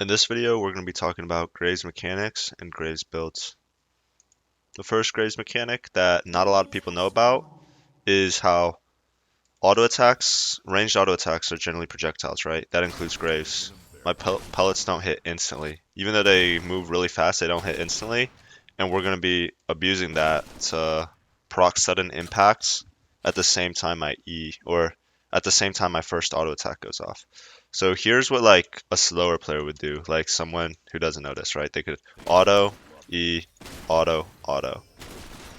In this video, we're going to be talking about Graze mechanics and Graze builds. The first Graze mechanic that not a lot of people know about is how auto attacks, ranged auto attacks are generally projectiles, right? That includes Graves. My pellets don't hit instantly. Even though they move really fast, they don't hit instantly. And we're going to be abusing that to proc sudden impacts at the same time I E, or at the same time my first auto attack goes off. So here's what like a slower player would do, like someone who doesn't know this, right? They could auto, E, auto, auto.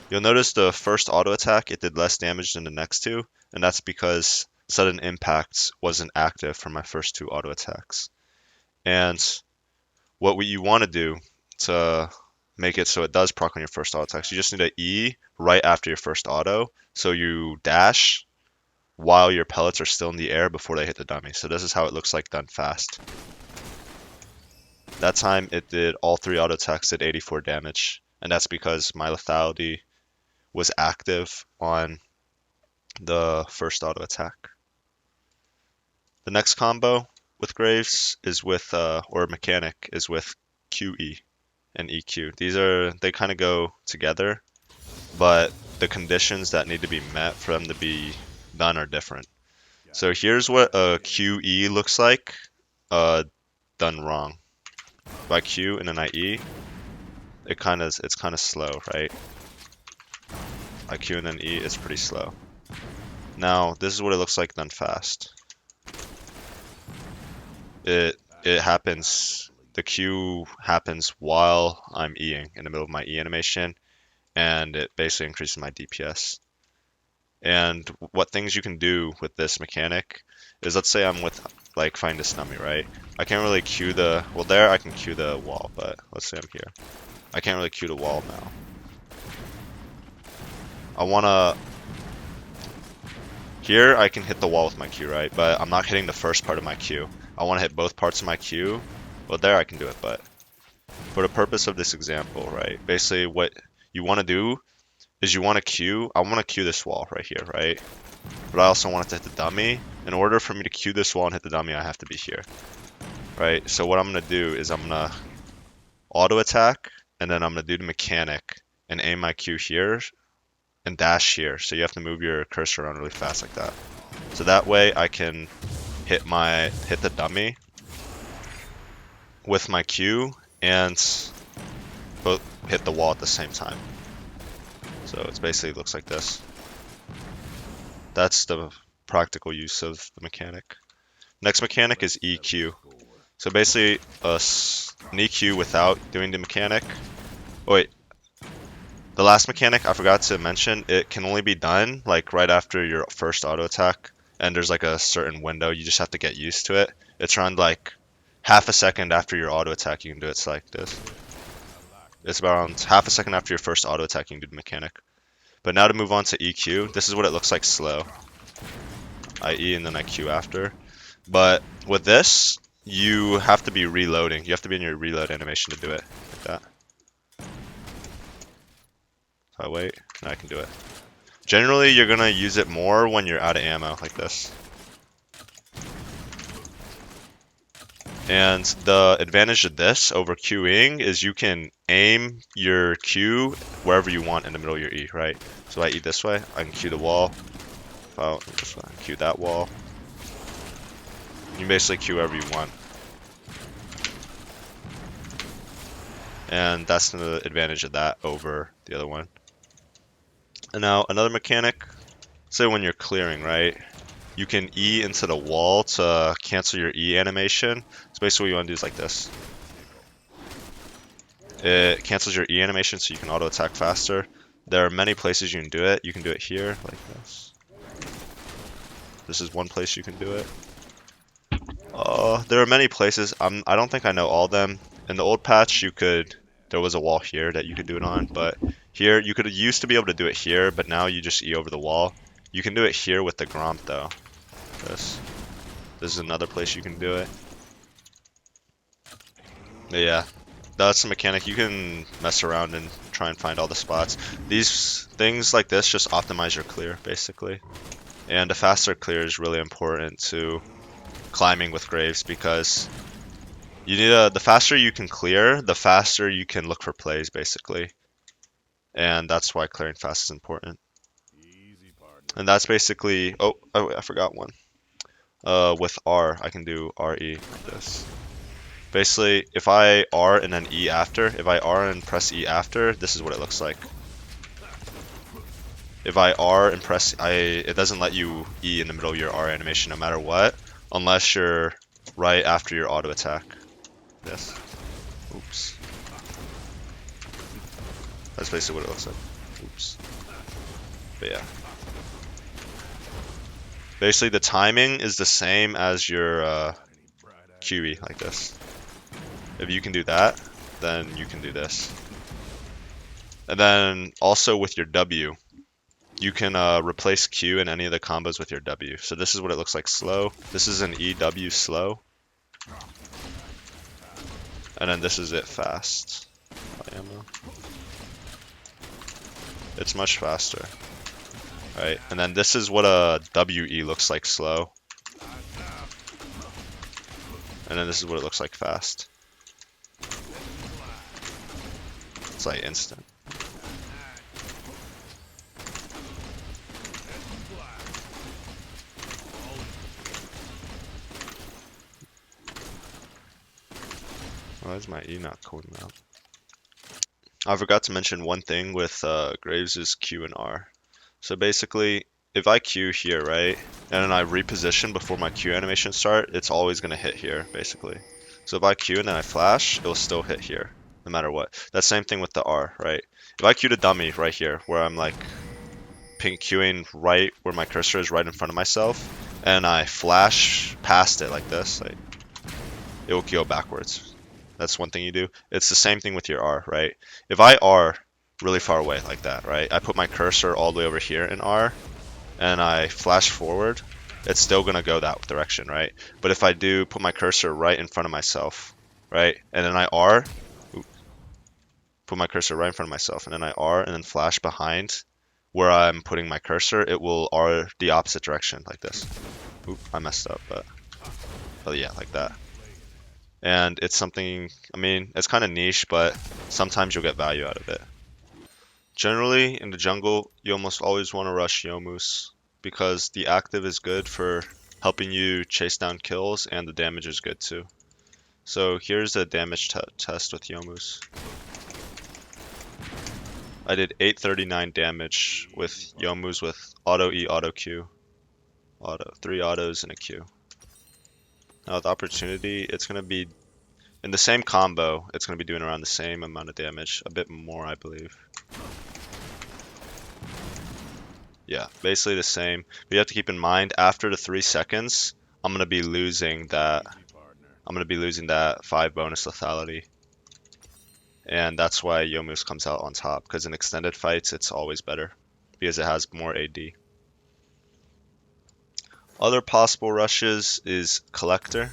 You'll notice the first auto attack, it did less damage than the next two, and that's because sudden impacts wasn't active for my first two auto attacks. And what you want to do to make it so it does proc on your first auto attacks, you just need to E right after your first auto, so you dash while your pellets are still in the air before they hit the dummy. So this is how it looks like done fast. That time it did all three auto attacks did 84 damage, and that's because my lethality was active on the first auto attack. The next combo with Graves is with, or mechanic is with QE and EQ. They kind of go together, but the conditions that need to be met for them to be done are different. So here's what a QE looks like, done wrong. If I Q and then I E, it's kind of slow, right? I Q and then E, it's pretty slow. Now this is what it looks like done fast. It happens. The Q happens while I'm Eing in the middle of my E animation, and it basically increases my DPS. And what things you can do with this mechanic is, let's say I'm with, like, find this dummy, right? I can't really Q the, well, there I can Q the wall, but let's say I'm here. I can't really Q the wall now. I wanna, here I can hit the wall with my Q, right? But I'm not hitting the first part of my Q. I wanna hit both parts of my Q. Well, there I can do it, but for the purpose of this example, right? Basically what you wanna do is you wanna Q, I wanna Q this wall right here, right? But I also want it to hit the dummy. In order for me to Q this wall and hit the dummy, I have to be here, right? So what I'm gonna do is I'm gonna auto attack, and then I'm gonna do the mechanic and aim my Q here and dash here. So you have to move your cursor around really fast like that. So that way I can hit the dummy with my Q and both hit the wall at the same time. So it's basically looks like this. That's the practical use of the mechanic. Next mechanic is EQ. So basically an EQ without doing the mechanic. Oh wait, the last mechanic I forgot to mention, it can only be done like right after your first auto attack, and there's like a certain window, you just have to get used to it. It's around like half a second after your auto attack you can do it. It's like this. It's around half a second after your first auto attack you can do the mechanic. But now to move on to EQ, this is what it looks like slow. I E and then I Q after. But with this, you have to be reloading. You have to be in your reload animation to do it like that. If I wait, now I can do it. Generally, you're gonna use it more when you're out of ammo like this. And the advantage of this over queuing is you can aim your Q wherever you want in the middle of your E, right? So if I E this way, I can Q the wall. If I this way, I can Q that wall. You can basically Q wherever you want. And that's the advantage of that over the other one. And now another mechanic, say when you're clearing, right? You can E into the wall to cancel your E animation. So basically what you want to do is like this. It cancels your E animation so you can auto attack faster. There are many places you can do it. You can do it here, like this. This is one place you can do it. There are many places. I don't think I know all of them. In the old patch, there was a wall here that you could do it on, but here, used to be able to do it here, but now you just E over the wall. You can do it here with the Gromp though. This is another place you can do it. But yeah, that's a mechanic. You can mess around and try and find all the spots. These things like this just optimize your clear, basically. And a faster clear is really important to climbing with Graves, because You need the faster you can clear, the faster you can look for plays, basically. And that's why clearing fast is important. And that's basically, oh, I forgot one. With R, I can do RE like this. Basically, if I R and then E after, if I R and press E after, this is what it looks like. If I R and press it doesn't let you E in the middle of your R animation no matter what, unless you're right after your auto attack. Yes. Oops. That's basically what it looks like. Oops. But yeah. Basically, the timing is the same as your QE, like this. If you can do that, then you can do this. And then also with your W, you can replace Q in any of the combos with your W. So this is what it looks like slow. This is an EW slow. And then this is it fast. It's much faster. Right? And then this is what a WE looks like slow. And then this is what it looks like fast. It's like instant. Why is my E not coding out? I forgot to mention one thing with Graves is Q and R. So basically, if I Q here, right, and then I reposition before my Q animation start, it's always going to hit here, basically. So if I Q and then I flash, it'll still hit here, no matter what. That same thing with the R, right? If I Q to dummy right here, where I'm like pink queuing right where my cursor is right in front of myself, and I flash past it like this, like, it will go backwards. That's one thing you do. It's the same thing with your R, right? If I R really far away like that, right? I put my cursor all the way over here in R, and I flash forward, it's still gonna go that direction, right? But if I do put my cursor right in front of myself, right? And then I R, put my cursor right in front of myself, and then I R and then flash behind where I'm putting my cursor, it will R the opposite direction like this. Oop, I messed up, but yeah, like that. And it's something, I mean, it's kind of niche, but sometimes you'll get value out of it. Generally, in the jungle, you almost always want to rush Yomus because the active is good for helping you chase down kills, and the damage is good too. So here's a damage test with Yomus. I did 839 damage with Yomus with auto E, auto Q, 3 autos and a Q. Now with opportunity, it's going to be in the same combo, it's going to be doing around the same amount of damage, a bit more, I believe. Yeah, basically the same. But you have to keep in mind, after the 3 seconds, I'm going to be losing that. I'm going to be losing that 5 bonus lethality. And that's why Yomus comes out on top, because in extended fights, it's always better, because it has more AD. Other possible rushes is Collector.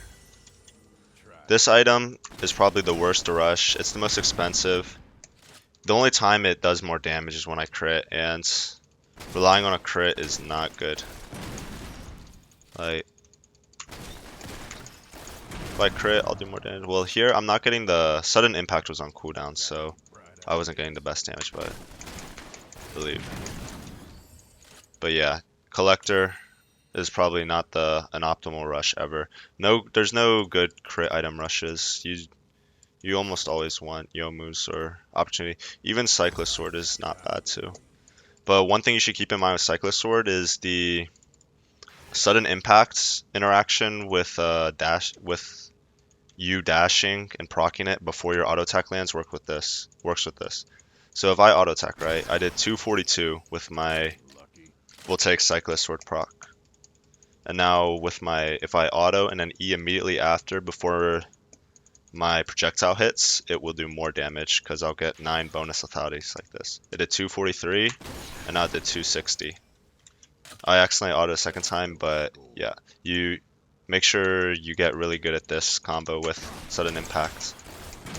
This item is probably the worst to rush. It's the most expensive. The only time it does more damage is when I crit, and relying on a crit is not good. Like, if I crit, I'll do more damage. Well, here, I'm not getting the sudden impact was on cooldown, so I wasn't getting the best damage, but I believe. But yeah, Collector is probably not an optimal rush ever. There's no good crit item rushes. You almost always want Yomus or Opportunity. Even Cyclist Sword is not bad too. But one thing you should keep in mind with Cyclist Sword is the sudden impacts interaction with you dashing and proccing it before your auto attack lands works with this. So if I auto attack, right, I did 242 with my we'll take Cyclist Sword proc. And now with if I auto and then E immediately after before my projectile hits, it will do more damage because I'll get 9 bonus lethalities like this. It did 243 and now it did 260. I accidentally auto a second time, but yeah, you make sure you get really good at this combo with sudden impact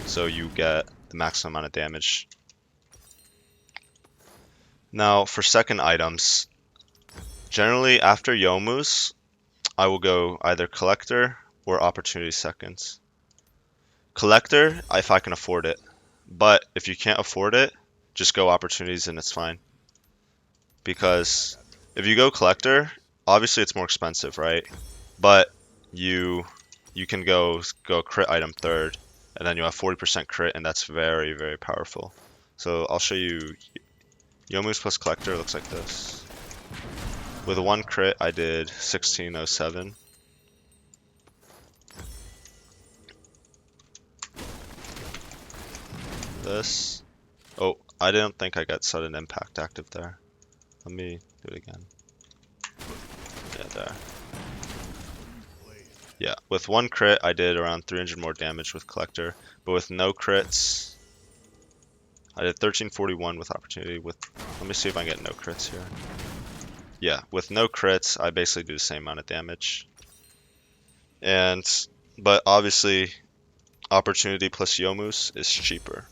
so you get the maximum amount of damage. Now for second items, generally after Yomus, I will go either Collector or Opportunity seconds. Collector, if I can afford it. But if you can't afford it, just go opportunities and it's fine. Because if you go collector, obviously it's more expensive, right? But you can go crit item third, and then you have 40% crit, and that's very, very powerful. So I'll show you Yomu's plus collector looks like this. With one crit, I did 1607. This. Oh, I didn't think I got sudden impact active there. Let me do it again. Yeah, there. Yeah, with one crit, I did around 300 more damage with collector, but with no crits, I did 1341 with opportunity. Let me see if I can get no crits here. Yeah, with no crits, I basically do the same amount of damage. But obviously, opportunity plus Yomu's is cheaper.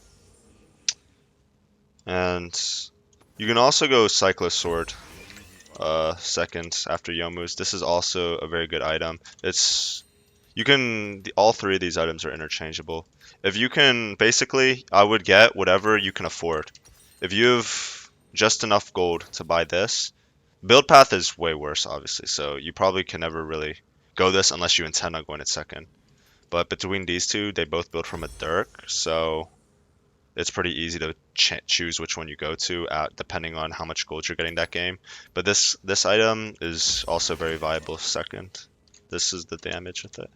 And you can also go Cyclo Sword second after Yomu's. This is also a very good item. All three of these items are interchangeable. If you can, basically, I would get whatever you can afford. If you have just enough gold to buy this, build path is way worse, obviously, so you probably can never really go this unless you intend on going it second. But between these two, they both build from a Dirk, so it's pretty easy to choose which one you go to depending on how much gold you're getting that game. But this item is also very viable second. This is the damage with it.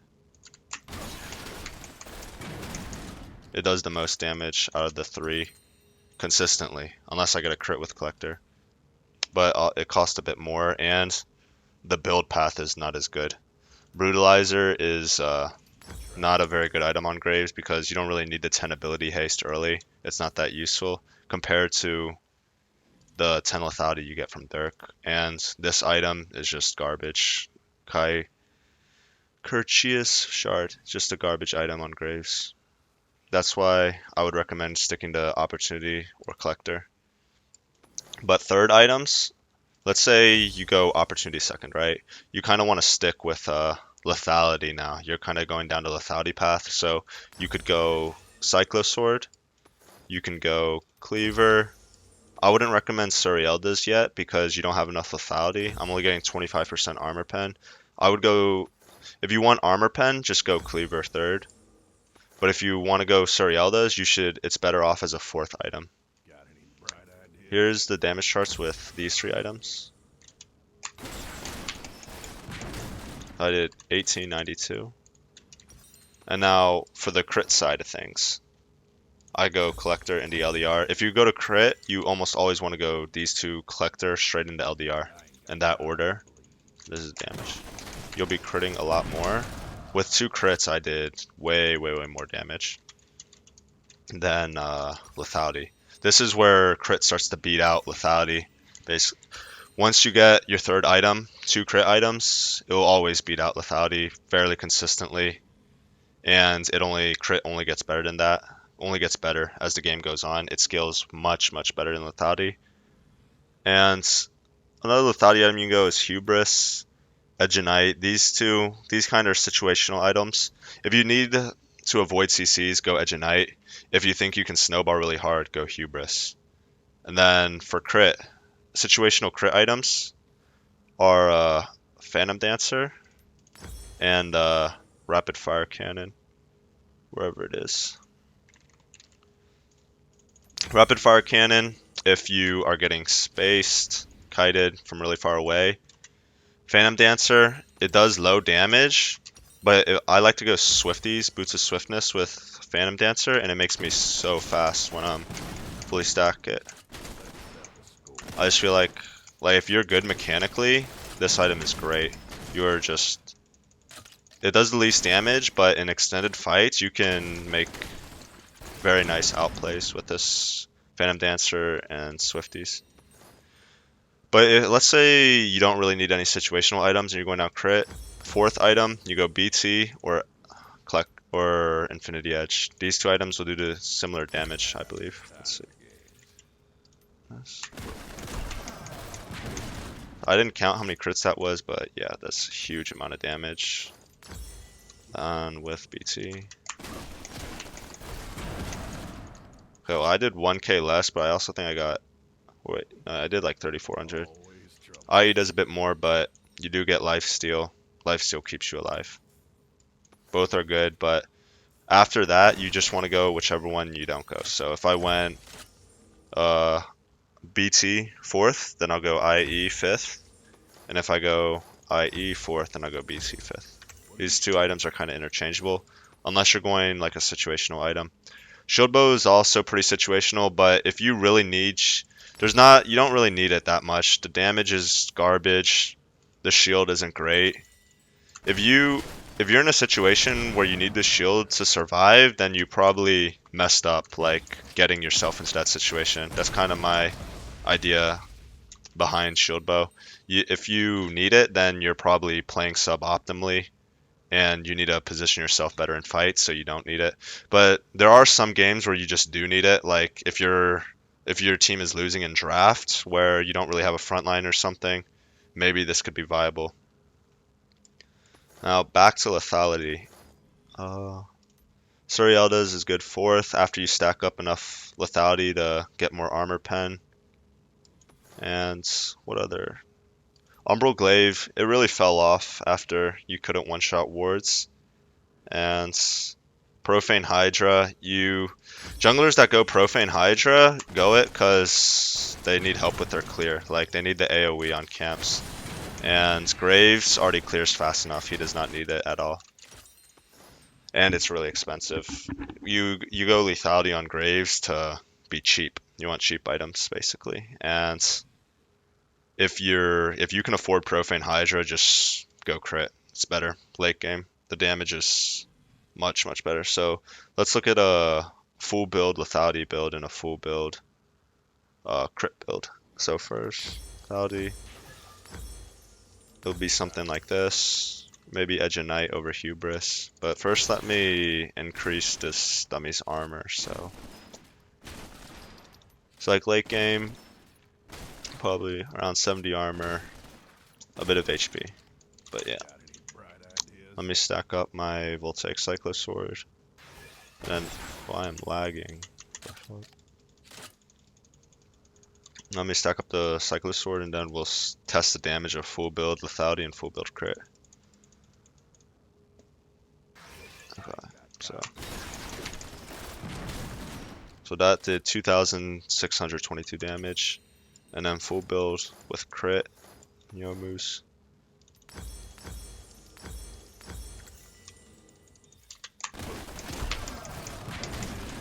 It does the most damage out of the three consistently, unless I get a crit with collector. But it costs a bit more, and the build path is not as good. Brutalizer is not a very good item on Graves because you don't really need the 10 ability haste early. It's not that useful compared to the 10 lethality you get from Dirk. And this item is just garbage. Kai Kirchius Shard, just a garbage item on Graves. That's why I would recommend sticking to opportunity or collector. But third items, let's say you go opportunity second, right? You kind of want to stick with lethality now. You're kind of going down the lethality path. So you could go Cyclo Sword. You can go Cleaver. I wouldn't recommend Surielda's yet because you don't have enough lethality. I'm only getting 25% armor pen. I would go, if you want armor pen, just go Cleaver third. But if you want to go Surielda's, it's better off as a fourth item. Here's the damage charts with these three items. I did 1892. And now for the crit side of things, I go collector into LDR. If you go to crit, you almost always want to go these two collector straight into LDR in that order. This is damage. You'll be critting a lot more. With two crits, I did way, way, way more damage than lethality. This is where crit starts to beat out lethality. Basically, once you get your third item, two crit items, it will always beat out lethality fairly consistently. And crit only gets better than that. Only gets better as the game goes on. It scales much, much better than lethality. And another lethality item you can go is Hubris, Edgenite. These kind of situational items. If you need to avoid CCs, go Edgenite. If you think you can snowball really hard, go Hubris. And then for crit, situational crit items are Phantom Dancer and Rapid Fire Cannon, wherever it is. Rapid Fire Cannon, if you are getting spaced, kited from really far away. Phantom Dancer, it does low damage, but I like to go Swifties, Boots of Swiftness with Phantom Dancer, and it makes me so fast when I'm fully stack it. I just feel like if you're good mechanically, this item is great. It does the least damage, but in extended fights, you can make very nice outplays with this Phantom Dancer and Swifties. But let's say you don't really need any situational items and you're going down crit. Fourth item, you go BT or Infinity Edge. These two items will do the similar damage, I believe. Let's see. I didn't count how many crits that was, but yeah, that's a huge amount of damage. And with BT. Okay, well, I did 1k less, but I also think I got, wait, no, I did like 3,400. IE does a bit more, but you do get life steal. Life steal keeps you alive. Both are good, but after that, you just want to go whichever one you don't go. So if I went uh, BT 4th, then I'll go IE 5th. And if I go IE 4th, then I'll go BT 5th. These two items are kind of interchangeable, unless you're going like a situational item. Shield bow is also pretty situational, but if you really need, you don't really need it that much. The damage is garbage. The shield isn't great. If you if you're in a situation where you need the shield to survive, then you probably messed up, like getting yourself into that situation. That's kind of my idea behind shield bow. If you need it, then you're probably playing suboptimally, and you need to position yourself better in fights, so you don't need it. But there are some games where you just do need it, like if your team is losing in draft, where you don't really have a front line or something, maybe this could be viable. Now back to lethality. Uh, Surielda's is good 4th after you stack up enough lethality to get more armor pen. And what other? Umbral Glaive, it really fell off after you couldn't one-shot wards. And Profane Hydra, junglers that go Profane Hydra go it because they need help with their clear. Like they need the AoE on camps. And Graves already clears fast enough. He does not need it at all. And it's really expensive. You go lethality on Graves to be cheap. You want cheap items basically. And if you can afford Profane Hydra, just go crit. It's better late game. The damage is much better. So let's look at a full build lethality build and a full build crit build. So first lethality, it'll be something like this. Maybe Edge of Night over Hubris. But first let me increase this dummy's armor. So it's like late game, probably around 70 armor, a bit of HP. But yeah. Let me stack up my Voltaic Cyclo Sword. And then, well, I'm lagging. Let me stack up the Cyclo Sword and then we'll test the damage of full build lethality and full build crit. Okay, so that did 2,622 damage. And then full build with crit, Yomu's.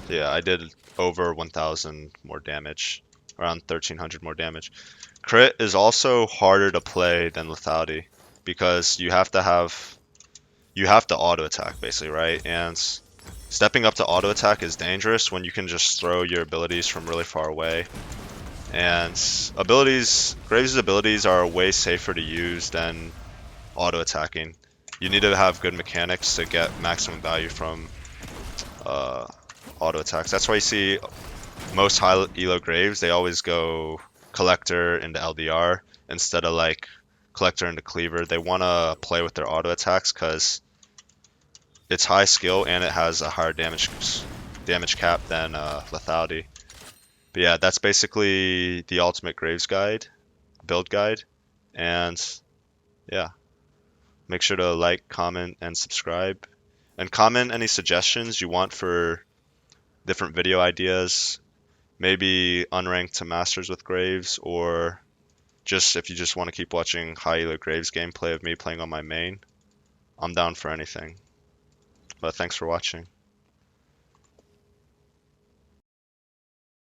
Yeah, I did over 1,000 more damage, around 1,300 more damage. Crit is also harder to play than lethality because you have to auto attack basically, right? And stepping up to auto attack is dangerous when you can just throw your abilities from really far away. And Graves' abilities are way safer to use than auto attacking. You need to have good mechanics to get maximum value from auto attacks. That's why you see most high elo Graves, they always go collector into LDR instead of like collector into cleaver. They want to play with their auto attacks because it's high skill and it has a higher damage cap than lethality. But yeah, that's basically the ultimate Graves guide, build guide. And yeah, make sure to like, comment, and subscribe. And comment any suggestions you want for different video ideas, maybe unranked to masters with Graves, or just if you just want to keep watching high elo Graves gameplay of me playing on my main. I'm down for anything. But thanks for watching.